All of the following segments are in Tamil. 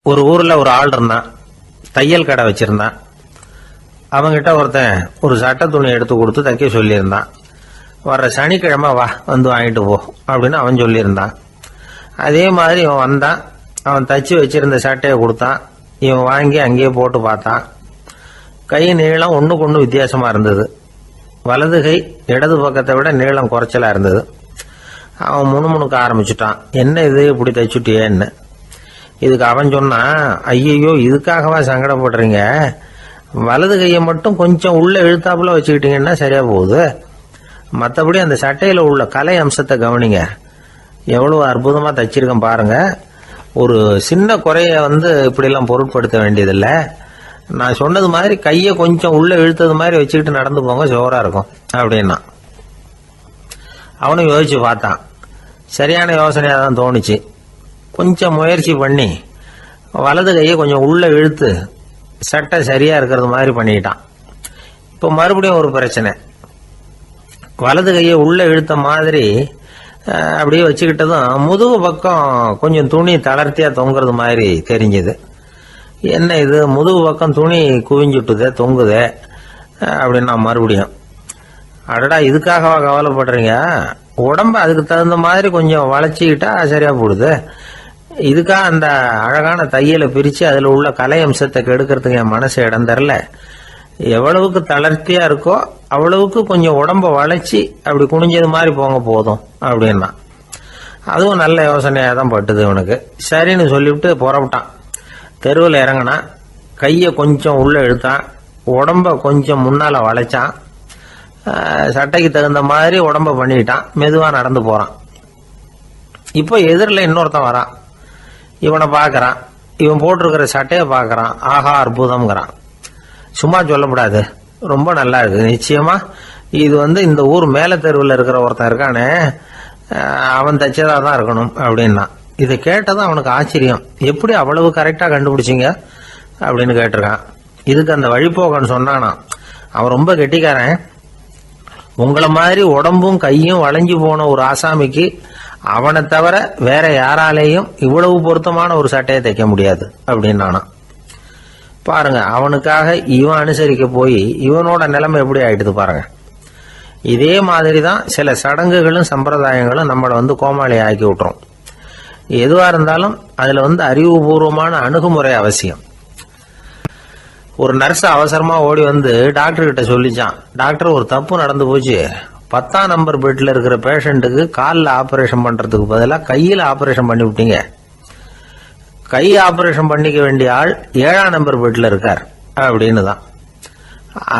ஒரு ஊர்ல ஒரு ஆள் இருந்தான். தையல் கடை வச்சிருந்தான். அவங்கிட்ட ஒருத்தன் ஒரு சட்டை துணி எடுத்து கொடுத்து தைக்க சொல்லியிருந்தான். வர்ற சனிக்கிழமை வா வந்து வாங்கிட்டு போ அப்படின்னு அவன் சொல்லியிருந்தான். அதே மாதிரி இவன் வந்தான். அவன் தச்சு வச்சிருந்த சட்டையை கொடுத்தான். இவன் வாங்கி அங்கேயே போட்டு பார்த்தான். கை நீளம் ஒண்ணுக்கு ஒண்ணு வித்தியாசமா இருந்தது. வலது கை இடது பக்கத்தை விட நீளம் குறைச்சலா இருந்தது. அவன் முணுமுணுக்க ஆரம்பிச்சுட்டான். என்ன இது இப்படி தைச்சுட்டியேன்னு. இதுக்கு அவன் சொன்னான், ஐயோ இதுக்காகவா சங்கடப்படுறீங்க, வலது கையை மட்டும் கொஞ்சம் உள்ள இழுத்தாப்புல வச்சுக்கிட்டீங்கன்னா சரியா போகுது. மற்றபடி அந்த சட்டையில உள்ள கலை அம்சத்தை கவனிங்க, எவ்வளவு அற்புதமா தச்சிருக்கேன் பாருங்க. ஒரு சின்ன குறைய இப்படிலாம் பொருட்படுத்த வேண்டியதில்லை. நான் சொன்னது மாதிரி கையை கொஞ்சம் உள்ள இழுத்தது மாதிரி வச்சுக்கிட்டு நடந்து போங்க, ஜோரா இருக்கும் அப்படின்னா. அவனும் யோசிச்சு பார்த்தான். சரியான யோசனையா தான் தோணுச்சு. கொஞ்சம் முயற்சி பண்ணி வலது கையை கொஞ்சம் உள்ள இழுத்து சட்டை சரியா இருக்கிறது மாதிரி பண்ணிட்டான். இப்போ மறுபடியும் ஒரு பிரச்சனை. வலது கையை உள்ள இழுத்த மாதிரி அப்படியே வச்சுக்கிட்டதும் முதுகு பக்கம் கொஞ்சம் துணி தளர்த்தியா தொங்குறது மாதிரி தெரிஞ்சது. என்ன இது முதுகு பக்கம் துணி குவிஞ்சுட்டுதே தொங்குதே அப்படின்னா மறுபடியும், அடடா இதுக்காகவா கவலைப்படுறீங்க, உடம்ப அதுக்கு தகுந்த மாதிரி கொஞ்சம் வளைச்சிக்கிட்டா சரியா போடுது. இதுக்காக அந்த அழகான தையலை பிரிச்சு அதுல உள்ள கலை அம்சத்தை கெடுக்கிறதுக்கு என் மனசு இடம் தரல. எவ்வளவுக்கு தளர்த்தியா இருக்கோ அவ்வளவுக்கு கொஞ்சம் உடம்ப வளைச்சி அப்படி குனிஞ்சது மாதிரி போங்க போதும் அப்படின்னா. அதுவும் நல்ல யோசனையா தான் பட்டுது இவனுக்கு. சரின்னு சொல்லிவிட்டு புறப்பட்டான். தெருவில் இறங்கினா, கையை கொஞ்சம் உள்ள இழுத்தான், உடம்ப கொஞ்சம் முன்னால வளைச்சான், சட்டைக்கு தகுந்த மாதிரி உடம்ப பண்ணிட்டான், மெதுவா நடந்து போறான். இப்போ எதிரில் இன்னொருத்தன் வரான். இவனை பார்க்கறான். இவன் போட்டிருக்கிற சட்டையை பார்க்கறான். ஆஹா அற்புதம்ங்கிறான். சும்மா சொல்லக்கூடாது, ரொம்ப நல்லா இருக்கு, நிச்சயமா இது இந்த ஊர் மேல தெருவில் இருக்கிற ஒருத்தன் இருக்கானே அவன் தச்சதா தான் இருக்கணும் அப்படின்னா. இதை கேட்டதான் அவனுக்கு ஆச்சரியம். எப்படி அவ்வளவு கரெக்டா கண்டுபிடிச்சிங்க அப்படின்னு கேட்டிருக்கான். இதுக்கு அந்த வழிபோக்கன்னு சொன்னானா, அவன் ரொம்ப கெட்டிக்காரன். உங்களை மாதிரி உடம்பும் கையும் வளைஞ்சு போன ஒரு ஆசாமிக்கு அவனை தவிர வேற யாராலேயும் இவ்வளவு பொருத்தமான ஒரு சட்டையை தைக்க முடியாது அப்படின்னானா. பாருங்க, அவனுக்காக இவன் அனுசரிக்க போய் இவனோட நிலைமை எப்படி ஆயிடுது பாருங்க. இதே மாதிரி தான் சில சடங்குகளும் சம்பிரதாயங்களும் நம்மளை கோமாளி ஆக்கி விட்டுரும். எதுவா இருந்தாலும் அதுல அறிவுபூர்வமான அணுகுமுறை அவசியம். ஒரு நர்ஸ் அவசரமா ஓடி டாக்டர் கிட்ட சொல்லிச்சான், டாக்டர் ஒரு தப்பு நடந்து போச்சு, 10ஆம் நம்பர் பெட்ல இருக்கிற பேஷண்ட்டுக்கு காலில் ஆபரேஷன் பண்றதுக்கு பதிலாக கையில் ஆபரேஷன் பண்ணி விட்டீங்க. கை ஆபரேஷன் பண்ணிக்க வேண்டிய ஆள் 7ஆம் நம்பர் பெட்ல இருக்கார் அப்படின்னு தான்.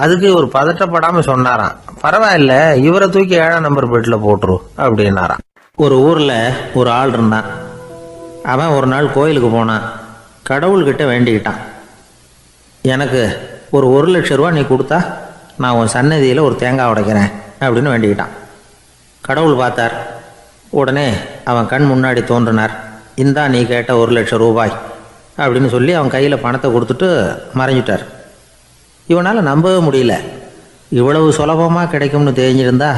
அதுக்கு ஒரு பதட்டப்படாம சொன்னாராம், பரவாயில்ல இவரை தூக்கி 7ஆம் நம்பர் பெட்ல போட்டுரு அப்படின்னாராம். ஒரு ஊர்ல ஒரு ஆள் இருந்தான். அவன் ஒரு நாள் கோயிலுக்கு போனான். கடவுள்கிட்ட வேண்டிக்கிட்டான், எனக்கு ஒரு 1,00,000 ரூபா நீ கொடுத்தா நான் உன் சன்னதியில் ஒரு தேங்காய் உடைக்கிறேன் அப்படின்னு வேண்டிக்கிட்டான். கடவுள் பார்த்தார். உடனே அவன் கண் முன்னாடி தோன்றினார். இந்தா நீ கேட்ட 1,00,000 ரூபாய் அப்படின்னு சொல்லி அவன் கையில் பணத்தை கொடுத்துட்டு மறைஞ்சிட்டார். இவனால் நம்பவே முடியல. இவ்வளவு சுலபமாக கிடைக்கும்னு தெரிஞ்சிருந்தா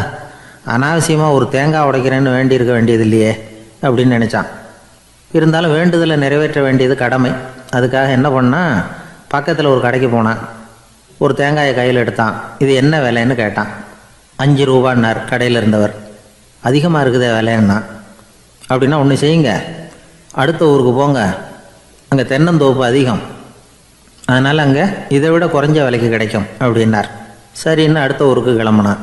அனாவசியமாக ஒரு தேங்காய் உடைக்கிறேன்னு வேண்டியிருக்க வேண்டியது இல்லையே அப்படின்னு நினச்சான். இருந்தாலும் வேண்டுதலை நிறைவேற்ற வேண்டியது கடமை. அதுக்காக என்ன பண்ணான், பக்கத்தில் ஒரு கடைக்கு போனான். ஒரு தேங்காயை கையில் எடுத்தான். இது என்ன விலைன்னு கேட்டான். 5 ரூபான்னார் கடையில் இருந்தவர். அதிகமாக இருக்குதே விலைன்னா. அப்படின்னா ஒன்று செய்யுங்க, அடுத்த ஊருக்கு போங்க, அங்கே தென்னந்தோப்பு அதிகம், அதனால் அங்கே இதை விட குறைஞ்ச விலைக்கு கிடைக்கும் அப்படின்னார். சரின்னு அடுத்த ஊருக்கு கிளம்புனான்.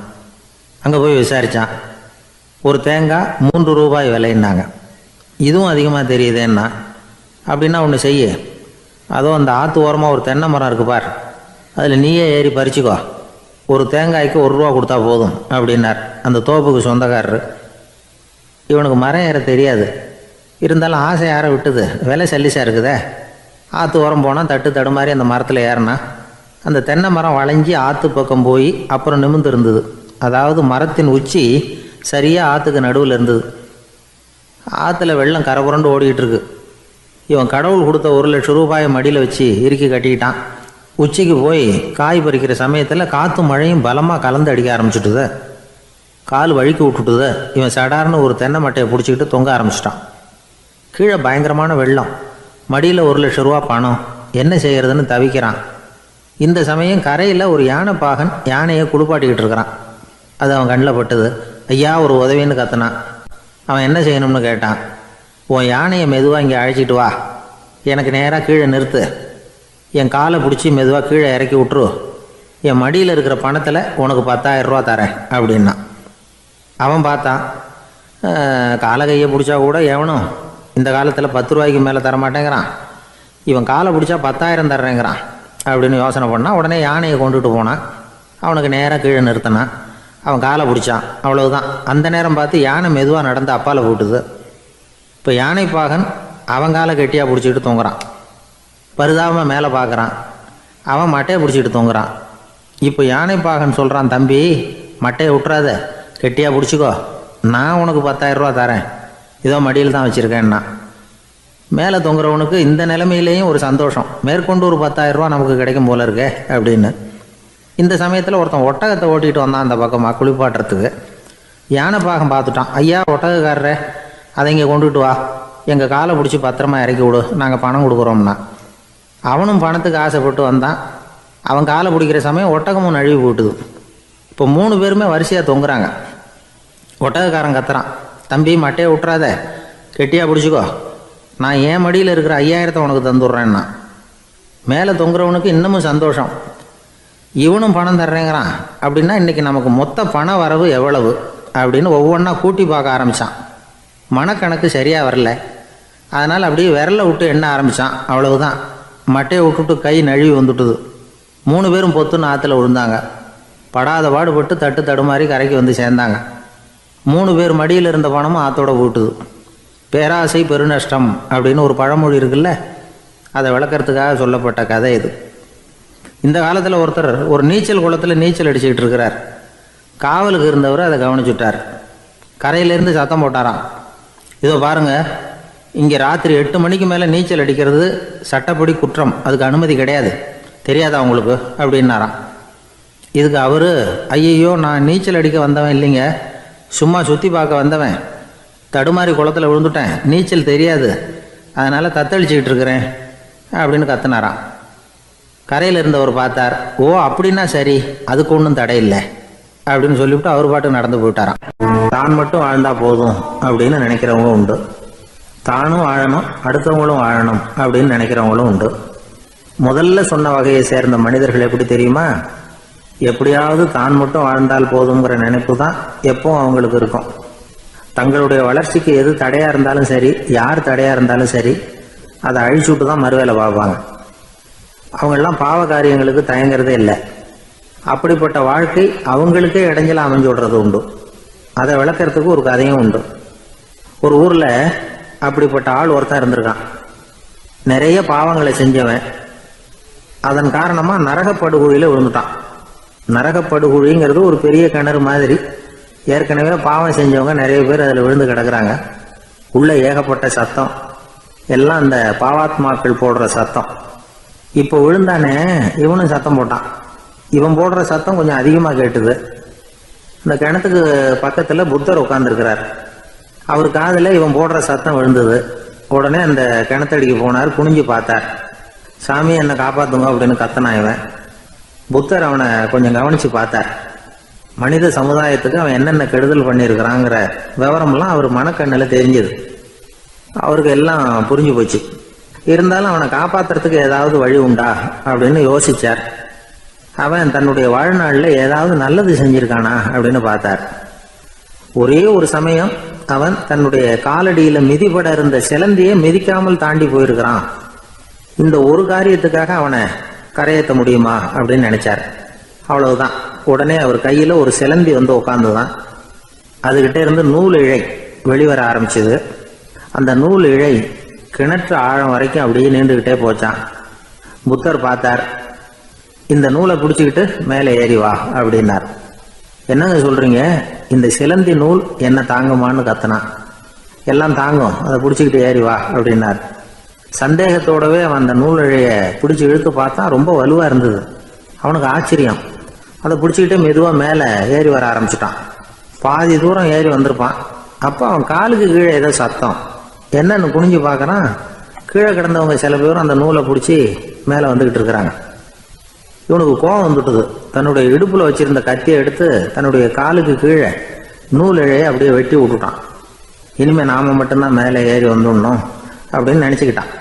அங்கே போய் விசாரித்தான். ஒரு தேங்காய் 3 ரூபாய் விலைன்னாங்க. இதுவும் அதிகமாக தெரியுதேன்னா. அப்படின்னா ஒன்று செய்ய, அதோ அந்த ஆற்று ஓரமாக ஒரு தென்னை மரம் இருக்கு பார், அதில் நீயே ஏறி பறிச்சுக்கோ, ஒரு தேங்காய்க்கு 1 ரூபா கொடுத்தா போதும் அப்படின்னார் அந்த தோப்புக்கு சொந்தக்காரரு. இவனுக்கு மரம் ஏற தெரியாது, இருந்தாலும் ஆசை யார விட்டுது, விலை சல்லிசா இருக்குதே. ஆற்று ஓரம் போனால் தட்டு தடுமாறி அந்த மரத்தில் ஏறினா அந்த தென்னை மரம் வளைஞ்சி ஆற்று பக்கம் போய் அப்புறம் நிமிர்ந்து இருந்தது. அதாவது மரத்தின் உச்சி சரியாக ஆற்றுக்கு நடுவில் இருந்தது. ஆற்றுல வெள்ளம் கரை புரண்டு ஓடிக்கிட்டு இருக்கு. இவன் கடவுள் கொடுத்த 1,00,000 ரூபாயை மடியில் வச்சு இறுக்கி கட்டிக்கிட்டான். உச்சிக்கு போய் காய் பறிக்கிற சமயத்தில் காற்றும் மழையும் பலமாக கலந்து அடிக்க ஆரம்பிச்சுட்டுது. கால் வழுக்கி விட்டுட்டுது. இவன் சடார்னு ஒரு தென்னை மட்டையை பிடிச்சிக்கிட்டு தொங்க ஆரம்பிச்சிட்டான். கீழே பயங்கரமான வெள்ளம். மடியில் 1,00,000 பணம், என்ன செய்யறதுன்னு தவிக்கிறான். இந்த சமயம் கரையில் ஒரு யானை பாகன் யானையை குளிப்பாட்டிக்கிட்டு இருக்கிறான். அது அவன் கண்ணில் பட்டுது. ஐயா ஒரு உதவின்னு கத்துனான். அவன் என்ன செய்யணும்னு கேட்டான். உன் யானையை மெதுவாக இங்கே அழைச்சிட்டு வா, எனக்கு நேராக கீழே நிறுத்து, என் காலை பிடிச்சி மெதுவாக கீழே இறக்கி விட்டுரு, என் மடியில் இருக்கிற பணத்தில் உனக்கு 10,000 தரேன் அப்படின்னா. அவன் பார்த்தான், காலை கையை பிடிச்சா கூட எவனும் இந்த காலத்தில் 10 ரூபாய்க்கு மேலே தரமாட்டேங்கிறான், இவன் காலை பிடிச்சா 10,000 தர்றேங்கிறான் அப்படின்னு யோசனை பண்ணான். உடனே யானையை கொண்டுட்டு போனான். அவனுக்கு நேராக கீழே நிறுத்தினான். அவன் காலை பிடிச்சான். அவ்வளவுதான். அந்த நேரம் பார்த்து யானை மெதுவாக நடந்து அப்பால் போட்டுது. இப்போ யானை பாகன் அவன் காலை கெட்டியாக பிடிச்சிக்கிட்டு தூங்குறான். பரிதாபமாக மேலே பார்க்குறான். அவன் மட்டையை பிடிச்சிக்கிட்டு தூங்குறான். இப்போ யானை பாகன் சொல்கிறான், தம்பி மட்டையை விட்டுறாத, கெட்டியாக பிடிச்சிக்கோ, நான் உனக்கு 10,000 தரேன், இதோ மடியில் தான் வச்சுருக்கேன்னா. மேலே தொங்குறவனுக்கு இந்த நிலைமையிலேயும் ஒரு சந்தோஷம், மேற்கொண்டு ஒரு 10,000 நமக்கு கிடைக்கும் போல இருக்கே அப்படின்னு. இந்த சமயத்தில் ஒருத்தன் ஒட்டகத்தை ஓட்டிகிட்டு வந்தான் அந்த பக்கமாக குளிப்பாட்டுறதுக்கு. யானை பாகம் பார்த்துட்டான். ஐயா ஒட்டகக்காரரே, அதை இங்கே கொண்டுட்டு வா, எங்கள் காலை பிடிச்சி பத்திரமா இறக்கி விடு, நாங்கள் பணம் கொடுக்குறோம்னா. அவனும் பணத்துக்கு ஆசைப்பட்டு வந்தான். அவன் காலை பிடிக்கிற சமயம் ஒட்டகமும் நழுவி போட்டுது. இப்போ 3 பேருமே வரிசையாக தொங்குறாங்க. ஒட்டகக்காரன் கத்துறான், தம்பி மட்டையை விட்டுறாத, கெட்டியாக பிடிச்சிக்கோ, நான் என் மடியில் இருக்கிற 5,000 உனக்கு தந்துடுறேன்னா. மேலே தொங்குறவனுக்கு இன்னமும் சந்தோஷம், இவனும் பணம் தர்றேங்கிறான் அப்படின்னா இன்றைக்கி நமக்கு மொத்த பண வரவு எவ்வளவு அப்படின்னு ஒவ்வொன்றா கூட்டி பார்க்க ஆரம்பித்தான். மனக்கணக்கு சரியாக வரல. அதனால் அப்படியே விரலை விட்டு எண்ண ஆரம்பித்தான். அவ்வளவுதான். மட்டையை விட்டுட்டு கை நழுவி வந்துட்டுது. 3 பேரும் பொத்துன்னு ஆற்றுல விழுந்தாங்க. படாத பாடுபட்டு தட்டு தடுமாறி கரைக்கு வந்து சேர்ந்தாங்க. 3 பேர் மடியில் இருந்த பணமும் ஆற்றோட போட்டுது. பேராசை பெருநஷ்டம் அப்படின்னு ஒரு பழமொழி இருக்குல்ல, அதை விளக்கறதுக்காக சொல்லப்பட்ட கதை இது. இந்த காலத்தில் ஒருத்தர் ஒரு நீச்சல் குளத்தில் நீச்சல் அடிச்சுக்கிட்டு இருக்கிறார். காவலுக்கு இருந்தவர் அதை கவனிச்சுட்டார். கரையிலேருந்து சத்தம் போட்டாராம், இதோ பாருங்க, இங்கே ராத்திரி 8 மணிக்கு மேலே நீச்சல் அடிக்கிறது சட்டப்படி குற்றம், அதுக்கு அனுமதி கிடையாது, தெரியாதா உங்களுக்கு அப்படின்னாராம். இதுக்கு அவர், ஐயையோ நான் நீச்சல் அடிக்க வந்தவன் இல்லைங்க, சும்மா சுற்றி பார்க்க வந்தவன், தடுமாறி குளத்தில் விழுந்துட்டேன், நீச்சல் தெரியாது, அதனால் தத்தளிச்சுக்கிட்டு இருக்கிறேன் அப்படின்னு கத்துனாராம். கரையில் இருந்தவர் பார்த்தார். ஓ அப்படின்னா சரி, அதுக்கு ஒன்றும் தடை இல்லை அப்படின்னு சொல்லிவிட்டு அவர் பாட்டு நடந்து போயிட்டாராம். தான் மட்டும் வாழ்ந்தா போதும் அப்படின்னு நினைக்கிறவங்க உண்டு. தானும் வாழணும், அடுத்தவங்களும் வாழணும் அப்படின்னு நினைக்கிறவங்களும் உண்டு. முதல்ல சொன்ன வகையை சேர்ந்த மனிதர்கள் எப்படி தெரியுமா? எப்படியாவது தான் மட்டும் வாழ்ந்தால் போதுங்கிற நினைப்பு தான் எப்பவும் அவங்களுக்கு இருக்கும். தங்களுடைய வளர்ச்சிக்கு எது தடையாக இருந்தாலும் சரி, யார் தடையாக இருந்தாலும் சரி, அதை அழிச்சுட்டு தான் மறுவேலை பார்ப்பாங்க. அவங்கெல்லாம் பாவ காரியங்களுக்கு தயங்குறதே இல்லை. அப்படிப்பட்ட வாழ்க்கை அவங்களுக்கே இடைஞ்சல அமைஞ்சு விடுறது உண்டு. அதை விளக்கிறதுக்கு ஒரு கதையும் உண்டு. ஒரு ஊரில் அப்படிப்பட்ட ஆள் ஒருத்தன் இருந்திருக்கான். நிறைய பாவங்களை செஞ்சவன். அதன் காரணமாக நரகப்படுகொழியில் விழுந்துட்டான். நரகப்படுகொழிங்கிறது ஒரு பெரிய கிணறு மாதிரி. ஏற்கனவே பாவம் செஞ்சவங்க நிறைய பேர் அதில் விழுந்து கிடக்குறாங்க. உள்ள ஏகப்பட்ட சத்தம், எல்லாம் அந்த பாவாத்மாக்கள் போடுற சத்தம். இப்போ விழுந்தானே இவனும் சத்தம் போட்டான். இவன் போடுற சத்தம் கொஞ்சம் அதிகமாக கேட்டுது. இந்த கிணத்துக்கு பக்கத்தில் புத்தர் உட்காந்துருக்கிறார். அவர் காதில் இவன் போடுற சத்தம் விழுந்தது. உடனே அந்த கிணத்தடிக்கு போனார். குனிஞ்சு பார்த்தார். சாமி என்னை காப்பாற்றுங்க அப்படின்னு கத்தனான் இவன். புத்தர் அவனை கொஞ்சம் கவனித்து பார்த்தார். மனித சமுதாயத்துக்கு அவன் என்னென்ன கெடுதல் பண்ணியிருக்கிறாங்கிற விவரம்லாம் அவர் மனக்கண்ணில் தெரிஞ்சுது. அவருக்கு எல்லாம் புரிஞ்சு போச்சு. இருந்தாலும் அவனை காப்பாற்றுறதுக்கு ஏதாவது வழி உண்டா அப்படின்னு யோசிச்சார். அவன் தன்னுடைய வாழ்நாளில் ஏதாவது நல்லது செஞ்சிருக்கானா அப்படின்னு பார்த்தார். ஒரே ஒரு சமயம் அவன் தன்னுடைய காலடியில் மிதிபட இருந்த சிலந்தியை மிதிக்காமல் தாண்டி போயிருக்கிறான். இந்த ஒரு காரியத்துக்காக அவனை கரையேற்ற முடியுமா அப்படின்னு நினைச்சார். அவ்வளவுதான். உடனே அவர் கையில் ஒரு சிலந்தி வந்து உட்காந்துதான். அதுகிட்ட இருந்து நூல் இழை வெளிவர ஆரம்பிச்சது. அந்த நூல் இழை கிணற்று ஆழம் வரைக்கும் அப்படியே நீண்டுகிட்டே போச்சான். புத்தர் பார்த்தார். இந்த நூலை பிடிச்சிக்கிட்டு மேலே ஏறி வா அப்படின்னார். என்னங்க சொல்றீங்க, இந்த சிலந்தி நூல் என்ன தாங்குமான்னு கத்தினான். எல்லாம் தாங்கும், அதை பிடிச்சிக்கிட்டு ஏறி வா அப்படின்னார். சந்தேகத்தோடவே அவன் அந்த நூல் இழைய பிடிச்சி இழுத்து பார்த்தான். ரொம்ப வலுவாக இருந்தது. அவனுக்கு ஆச்சரியம். அதை பிடிச்சிக்கிட்டே மெதுவாக மேலே ஏறி வர ஆரம்பிச்சிட்டான். பாதி தூரம் ஏறி வந்திருப்பான். அப்போ அவன் காலுக்கு கீழே ஏதோ சத்தம். என்னன்னு குனிஞ்சு பார்க்கறான். கீழே கிடந்தவங்க சில பேரும் அந்த நூலை பிடிச்சி மேலே வந்துக்கிட்டு இருக்கிறாங்க. இவனுக்கு கோபம் வந்துட்டுது. தன்னுடைய இடுப்புல வச்சிருந்த கத்தியை எடுத்து தன்னுடைய காலுக்கு கீழே நூல் இழையை அப்படியே வெட்டி விட்டுட்டான். இனிமே நாம மட்டும்தான் மேலே ஏறி வந்துடணும் அப்படின்னு நினைச்சுக்கிட்டான்.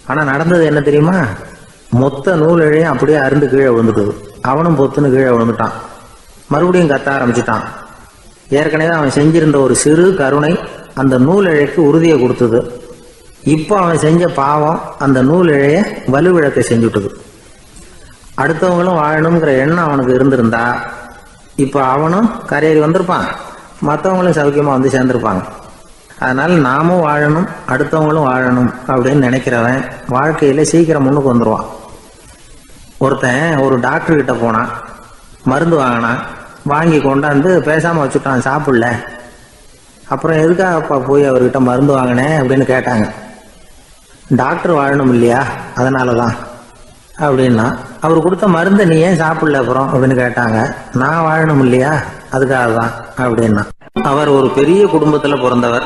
ஆனா நடந்தது என்ன தெரியுமா? மொத்த நூல் இழையும் அப்படியே அருந்து கீழே விழுந்துட்டுது. அவனும் பொத்துன்னு கீழே விழுந்துட்டான். மறுபடியும் கத்த ஆரம்பிச்சுட்டான். ஏற்கனவே அவன் செஞ்சிருந்த ஒரு சிறு கருணை அந்த நூல் இழைக்கு உறுதியை கொடுத்தது. இப்போ அவன் செஞ்ச பாவம் அந்த நூல் இழைய வலுவிழக்க செஞ்சுட்டுது. அடுத்தவங்களும் வாழணுங்கிற எண்ணம் அவனுக்கு இருந்திருந்தா இப்போ அவனும் கரையேறி வந்திருப்பான், மற்றவங்களும் சௌக்கியமா வந்து சேர்ந்திருப்பாங்க. அதனால நாமும் வாழணும், அடுத்தவங்களும் வாழணும் அப்படின்னு நினைக்கிறவன் வாழ்க்கையில சீக்கிரம் முன்னுக்கு வந்துடுவான். ஒருத்தன் ஒரு டாக்டர் கிட்ட போனான், மருந்து வாங்கினான், வாங்கி கொண்டாந்து பேசாம வச்சுட்டான், சாப்பிடல. அப்புறம் எதுக்காகப்பா போய் அவர்கிட்ட மருந்து வாங்கினேன் அப்படின்னு கேட்டாங்க. டாக்டர் வாழணும் இல்லையா, அதனாலதான் அப்படின்னா. அவர் கொடுத்த மருந்தை நீ ஏன் சாப்பிடல அப்புறம் அப்படின்னு கேட்டாங்க. நான் வாழணும் இல்லையா, அதுக்காக தான் அப்படின்னா. அவர் ஒரு பெரிய குடும்பத்துல பிறந்தவர்.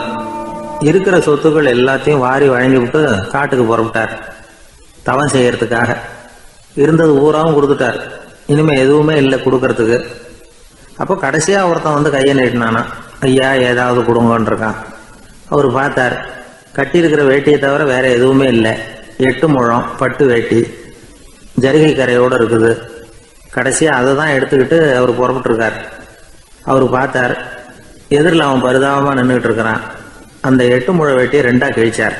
இருக்கிற சொத்துக்கள் எல்லாத்தையும் வாரி வழங்கி விட்டு காட்டுக்கு புறப்பட்டார் தவம் செய்யறதுக்காக. இருந்தது ஊராவும் கொடுத்துட்டார். இனிமே எதுவுமே இல்லை கொடுக்கறதுக்கு. அப்போ கடைசியா ஒருத்தன் வந்து கையை நீட்டினானா, ஐயா ஏதாவது கொடுங்கன்னு இருக்கான். அவர் பார்த்தார், கட்டியிருக்கிற வேட்டியை தவிர வேற எதுவுமே இல்லை. 8 முழம் பட்டு வேட்டி, ஜரிகை கரையோடு இருக்குது. கடைசியா அதை தான் எடுத்துக்கிட்டு அவர் புறப்பட்டு இருக்கார். அவர் பார்த்தார், எதிரில் அவன் பரிதாபமா நின்றுட்டு இருக்கிறான். அந்த 8 முழ வேட்டியை 2ஆ கிழிச்சார்.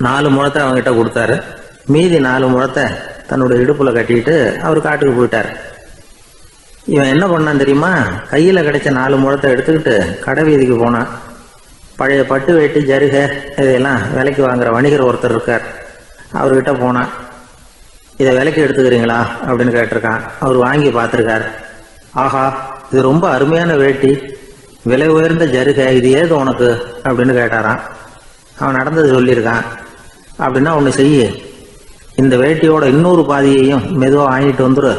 4 முழத்தை அவங்ககிட்ட கொடுத்தாரு. மீதி 4 முழத்தை தன்னுடைய இடுப்புல கட்டிட்டு அவர் காட்டுக்கு போயிட்டார். இவன் என்ன பண்ணான் தெரியுமா? கையில கிடைச்ச 4 முழத்தை எடுத்துக்கிட்டு கடை வீதிக்கு போனான். பழைய பட்டு வேட்டி ஜருகை இதையெல்லாம் விலைக்கு வாங்குற வணிகர் ஒருத்தர் இருக்கார். அவர்கிட்ட போனான். இதை விலைக்கு எடுத்துக்கிறீங்களா அப்படின்னு கேட்டிருக்கான். அவர் வாங்கி பார்த்துருக்கார். ஆஹா, இது ரொம்ப அருமையான வேட்டி, விலை உயர்ந்த ஜருகை, இது ஏது உனக்கு அப்படின்னு கேட்டாரான். அவன் நடந்தது சொல்லியிருக்கான். அப்படின்னா ஒன்று செய்ய, இந்த வேட்டியோட இன்னொரு பாதியையும் மெதுவாக வாங்கிட்டு வந்துரு,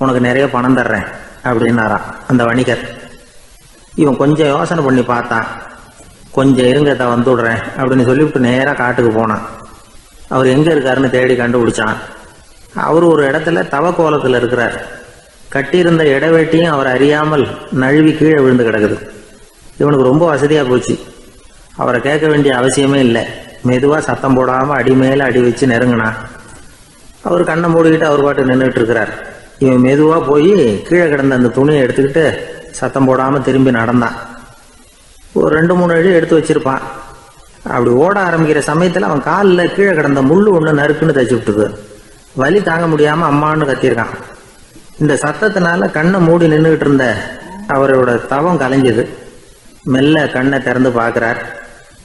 உனக்கு நிறைய பணம் தர்றேன் அப்படின்னாரான் அந்த வணிகர். இவன் கொஞ்சம் யோசனை பண்ணி பார்த்தான். கொஞ்சம் இருங்க, வந்து விடுறேன் அப்படின்னு சொல்லிவிட்டு நேராக காட்டுக்கு போனான். அவர் எங்கே இருக்காருன்னு தேடி கண்டுபிடிச்சான். அவர் ஒரு இடத்துல தவக்கோலத்தில் இருக்கிறார். கட்டியிருந்த இடவேட்டியும் அவர் அறியாமல் நழுவி கீழே விழுந்து கிடக்குது. இவனுக்கு ரொம்ப வசதியாக போச்சு. அவரை கேட்க வேண்டிய அவசியமே இல்லை. மெதுவாக சத்தம் போடாமல் அடி மேலே அடி வச்சு நெருங்கினான். அவர் கண்ணை மூடிக்கிட்டு அவர் பாட்டு நின்றுட்டு இருக்கிறார். இவன் மெதுவாக போய் கீழே கிடந்த அந்த துணியை எடுத்துக்கிட்டு சத்தம் போடாமல் திரும்பி நடந்தான். ஒரு 2-3 அடி எடுத்து வச்சிருப்பான். அப்படி ஓட ஆரம்பிக்கிற சமயத்தில் அவன் காலில் கீழே கிடந்த முள்ளு ஒன்று நறுக்குன்னு தச்சு விட்டுது. வலி தாங்க முடியாமல் அம்மான்னு கத்திருக்கான். இந்த சத்தத்தினால கண்ணை மூடி நின்றுகிட்டு இருந்த அவரோட தவம் கலைஞ்சது. மெல்ல கண்ணை திறந்து பார்க்கிறார்.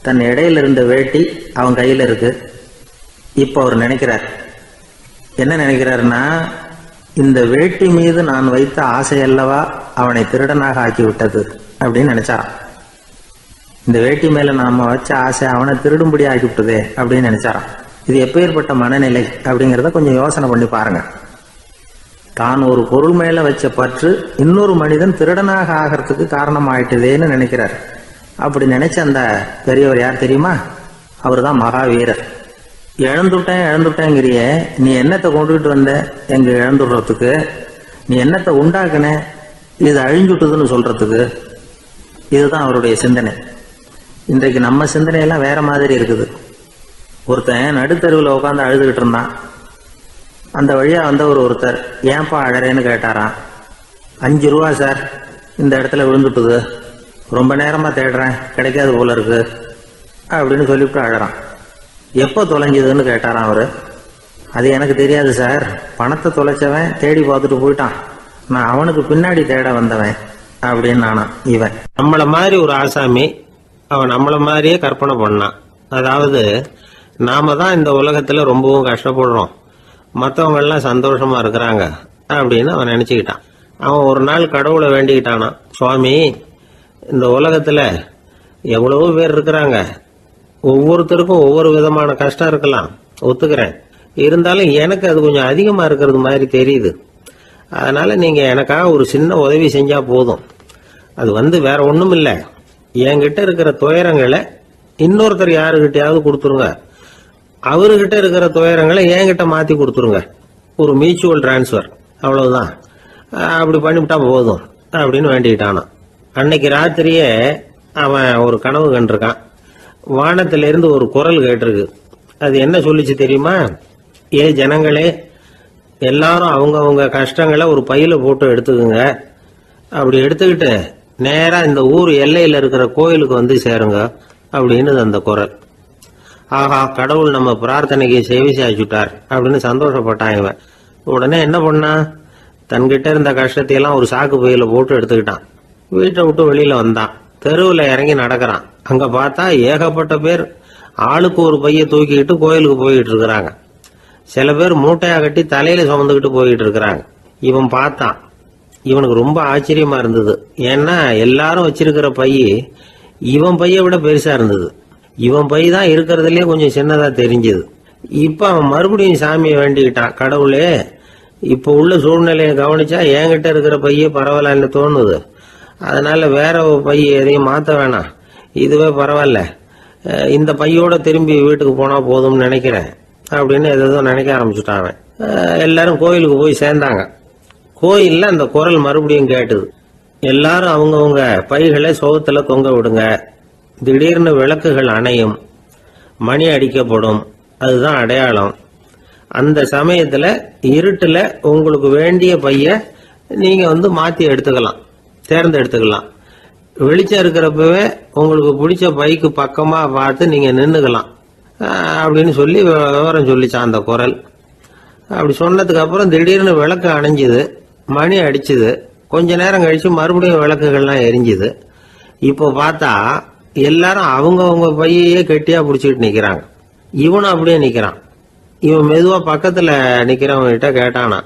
தன் இடையில இருந்த வேட்டி அவன் கையில் இருக்கு. இப்போ அவர் நினைக்கிறார், என்ன நினைக்கிறாருன்னா, இந்த வேட்டி மீது நான் வைத்த ஆசையல்லவா அவனை திருடனாக ஆக்கி விட்டது அப்படின்னு நினைச்சாராம். இந்த வேட்டி மேல நாம வச்ச ஆசை அவனை திருடும்படி ஆக்கிவிட்டதே அப்படின்னு நினைச்சாராம். இது எப்பேற்பட்ட மனநிலை அப்படிங்கிறத கொஞ்சம் யோசனை பண்ணி பாருங்க. தான் ஒரு பொருள் மேல வச்ச பற்று இன்னொரு மனிதன் திருடனாக ஆகிறதுக்கு காரணம் ஆயிட்டுதேன்னு நினைக்கிறார். அப்படி நினைச்ச அந்த பெரியவர் யார் தெரியுமா? அவர் தான் மகாவீரர். இழந்துட்டேங்கிறிய, நீ என்னத்தை கொண்டுகிட்டு வந்த எங்க இழந்துடுறதுக்கு? நீ என்னத்தை உண்டாக்குன இது அழிஞ்சுட்டுதுன்னு சொல்றதுக்கு? இதுதான் அவருடைய சிந்தனை. இன்றைக்கு நம்ம சிந்தனையெல்லாம் வேற மாதிரி இருக்குது. ஒருத்தன் நடுத்தருவில் உட்காந்து அழுதுகிட்டு இருந்தான். அந்த வழியா வந்தவர் ஒருத்தர், ஏன்பா அழறேன்னு கேட்டாராம். 5 ரூபா சார், இந்த இடத்துல விழுந்துட்டுது, ரொம்ப நேரமா தேடுறேன், கிடைக்காது போல இருக்கு அப்படின்னு சொல்லிவிட்டு அழறான். எப்போ தொலைஞ்சதுன்னு கேட்டாராம் அவரு. அது எனக்கு தெரியாது சார், பணத்தை தொலைச்சவன் தேடி பார்த்துட்டு போயிட்டான், நான் அவனுக்கு பின்னாடி தேட வந்தவன் அப்படின்னு நானாம் இவன். நம்மள மாதிரி ஒரு ஆசாமி அவன் நம்மள மாதிரியே கற்பனை பண்ணான். அதாவது நாம தான் இந்த உலகத்துல ரொம்பவும் கஷ்டப்படுறோம், மற்றவங்க எல்லாம் சந்தோஷமா இருக்கிறாங்க அப்படின்னு அவன் நினைச்சுக்கிட்டான். அவன் ஒரு நாள் கடவுளை வேண்டிக்கிட்டானா, சுவாமி, இந்த உலகத்துல எவ்வளவோ பேர் இருக்கிறாங்க, ஒவ்வொருத்தருக்கும் ஒவ்வொரு விதமான கஷ்டம் இருக்கலாம், ஒத்துக்கிறேன். இருந்தாலும் எனக்கு அது கொஞ்சம் அதிகமா இருக்கிறது மாதிரி தெரியுது. அதனால நீங்க எனக்காக ஒரு சின்ன உதவி செஞ்சா போதும். அது வேற ஒண்ணும் இல்லை, என்கிட்ட இருக்கிற துயரங்களை இன்னொருத்தர் யாருகிட்டயாவது கொடுத்துருங்க, அவர்கிட்ட இருக்கிற துயரங்களை என்கிட்ட மாத்தி கொடுத்துருங்க. ஒரு மியூச்சுவல் டிரான்ஸ்பர், அவ்வளவுதான். அப்படி பண்ணிவிட்டா போதும் அப்படின்னு வேண்டிக்கிட்டானான். அன்னைக்கு ராத்திரியே அவன் ஒரு கனவு கண்டிருக்கான். வானத்திலிருந்து ஒரு குரல் கேட்டிருக்கு. அது என்ன சொல்லிச்சு தெரியுமா? ஏ ஜனங்களே, எல்லாரும் அவங்க கஷ்டங்களை ஒரு பையில போட்டு எடுத்துக்குங்க. அப்படி எடுத்துக்கிட்டு நேரா இந்த ஊர் எல்லையில இருக்கிற கோயிலுக்கு வந்து சேருங்க அப்படின்னு அந்த குரல். ஆஹா, கடவுள் நம்ம பிரார்த்தனைக்கு செவி சாய்ச்சுட்டார் அப்படின்னு சந்தோஷப்பட்டான் இவன். உடனே என்ன பண்ணா, தன்கிட்ட இருந்த கஷ்டத்தையெல்லாம் ஒரு சாக்கு பையில போட்டு எடுத்துக்கிட்டான். வீட்டை விட்டு வெளியில வந்தான். தெருவில் இறங்கி நடக்கிறான். அங்க பார்த்தா ஏகப்பட்ட பேர் ஆளுக்கு ஒரு பைய தூக்கிக்கிட்டு கோயிலுக்கு போயிட்டு இருக்கிறாங்க. சில பேர் மூட்டையா கட்டி தலையில சுமந்துக்கிட்டு போயிட்டு இருக்கிறாங்க. இவன் பார்த்தான். இவனுக்கு ரொம்ப ஆச்சரியமா இருந்தது. ஏன்னா எல்லாரும் வச்சிருக்கிற பைய இவன் பைய விட பெருசா இருந்தது. இவன் பை தான் இருக்கிறதுலயே கொஞ்சம் சின்னதா தெரிஞ்சது. இப்ப அவன் மறுபடியும் சாமியை வேண்டிக்கிட்டான். கடவுளே, இப்ப உள்ள சூழ்நிலையை கவனிச்சா என்கிட்ட இருக்கிற பைய பரவாயில்லன்னு தோணுது. அதனால வேற பைய எதையும் மாத்த வேணாம், இதுவே பரவாயில்ல, இந்த பையோட திரும்பி வீட்டுக்கு போனா போதும்னு நினைக்கிறேன் அப்படின்னு ஏதோ நினைக்க ஆரம்பிச்சுட்டான் அவன். எல்லாரும் கோயிலுக்கு போய் சேர்ந்தாங்க. கோயில்ல அந்த குரல் மறுபடியும் கேட்டுது. எல்லாரும் அவங்கவுங்க பைகளை சோகத்துல தொங்க விடுங்க. திடீர்னு விளக்குகள் அணையும், மணி அடிக்கப்படும், அதுதான் அடையாளம். அந்த சமயத்துல இருட்டுல உங்களுக்கு வேண்டிய பைய நீங்க மாத்தி எடுத்துக்கலாம், தேர்ந்தெடுத்துக்கலாம். வெளிச்சம் இருக்கிறப்பவே உங்களுக்கு பிடிச்ச பைக்கு பக்கமா பார்த்து நீங்க நின்னுக்கலாம் அப்படின்னு சொல்லி விவரம் சொல்லிச்சான் அந்த குரல். அப்படி சொன்னதுக்கு அப்புறம் திடீர்னு விளக்கு அணைஞ்சுது, மணி அடிச்சுது. கொஞ்ச நேரம் கழிச்சு மறுபடியும் விளக்குகள்லாம் எரிஞ்சுது. இப்போ பார்த்தா எல்லாரும் அவங்கவுங்க பையையே கெட்டியா பிடிச்சிட்டு நிக்கிறாங்க. இவனும் அப்படியே நிக்கிறான். இவன் மெதுவா பக்கத்துல நிக்கிறவங்க கிட்ட கேட்டானா,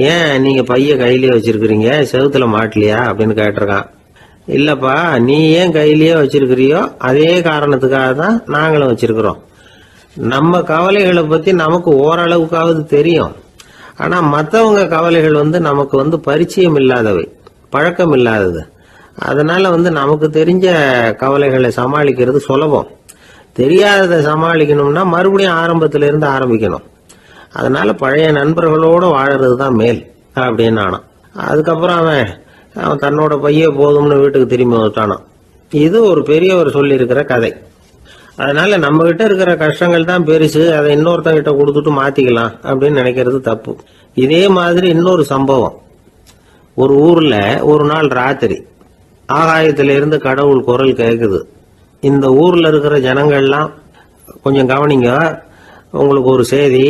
ஏன் நீங்க பைய கையிலேயே வச்சிருக்கிறீங்க, செவுத்துல மாட்டலையா அப்படின்னு கேட்டிருக்கான். இல்லப்பா, நீ ஏன் கையிலேயே வச்சிருக்கிறியோ அதே காரணத்துக்காக தான் நாங்களும் வச்சிருக்கிறோம். நம்ம கவலைகளை பத்தி நமக்கு ஓரளவுக்காவது தெரியும். ஆனா மற்றவங்க கவலைகள் நமக்கு பரிச்சயம் இல்லாதவை, பழக்கம் இல்லாதது. அதனால நமக்கு தெரிஞ்ச கவலைகளை சமாளிக்கிறது சுலபம். தெரியாததை சமாளிக்கணும்னா மறுபடியும் ஆரம்பத்திலிருந்து ஆரம்பிக்கணும். அதனால பழைய நண்பர்களோட வாழறது தான் மேல் அப்படின்னு ஆனான். அதுக்கப்புறம் அவன் தன்னோட பைய போதும்னு வீட்டுக்கு திரும்பி வந்துட்டானான். இது ஒரு பெரியவர் சொல்லி இருக்கிற கதை. அதனால நம்ம கிட்ட இருக்கிற கஷ்டங்கள் தான் பெருசு, அதை இன்னொருத்தங்கிட்ட கொடுத்துட்டு மாத்திக்கலாம் அப்படின்னு நினைக்கிறது தப்பு. இதே மாதிரி இன்னொரு சம்பவம். ஒரு ஊர்ல ஒரு நாள் ராத்திரி ஆகாயத்திலிருந்து கடவுள் குரல் கேக்குது. இந்த ஊர்ல இருக்கிற ஜனங்கள்லாம் கொஞ்சம் கவனிங்க, உங்களுக்கு ஒரு செய்தி.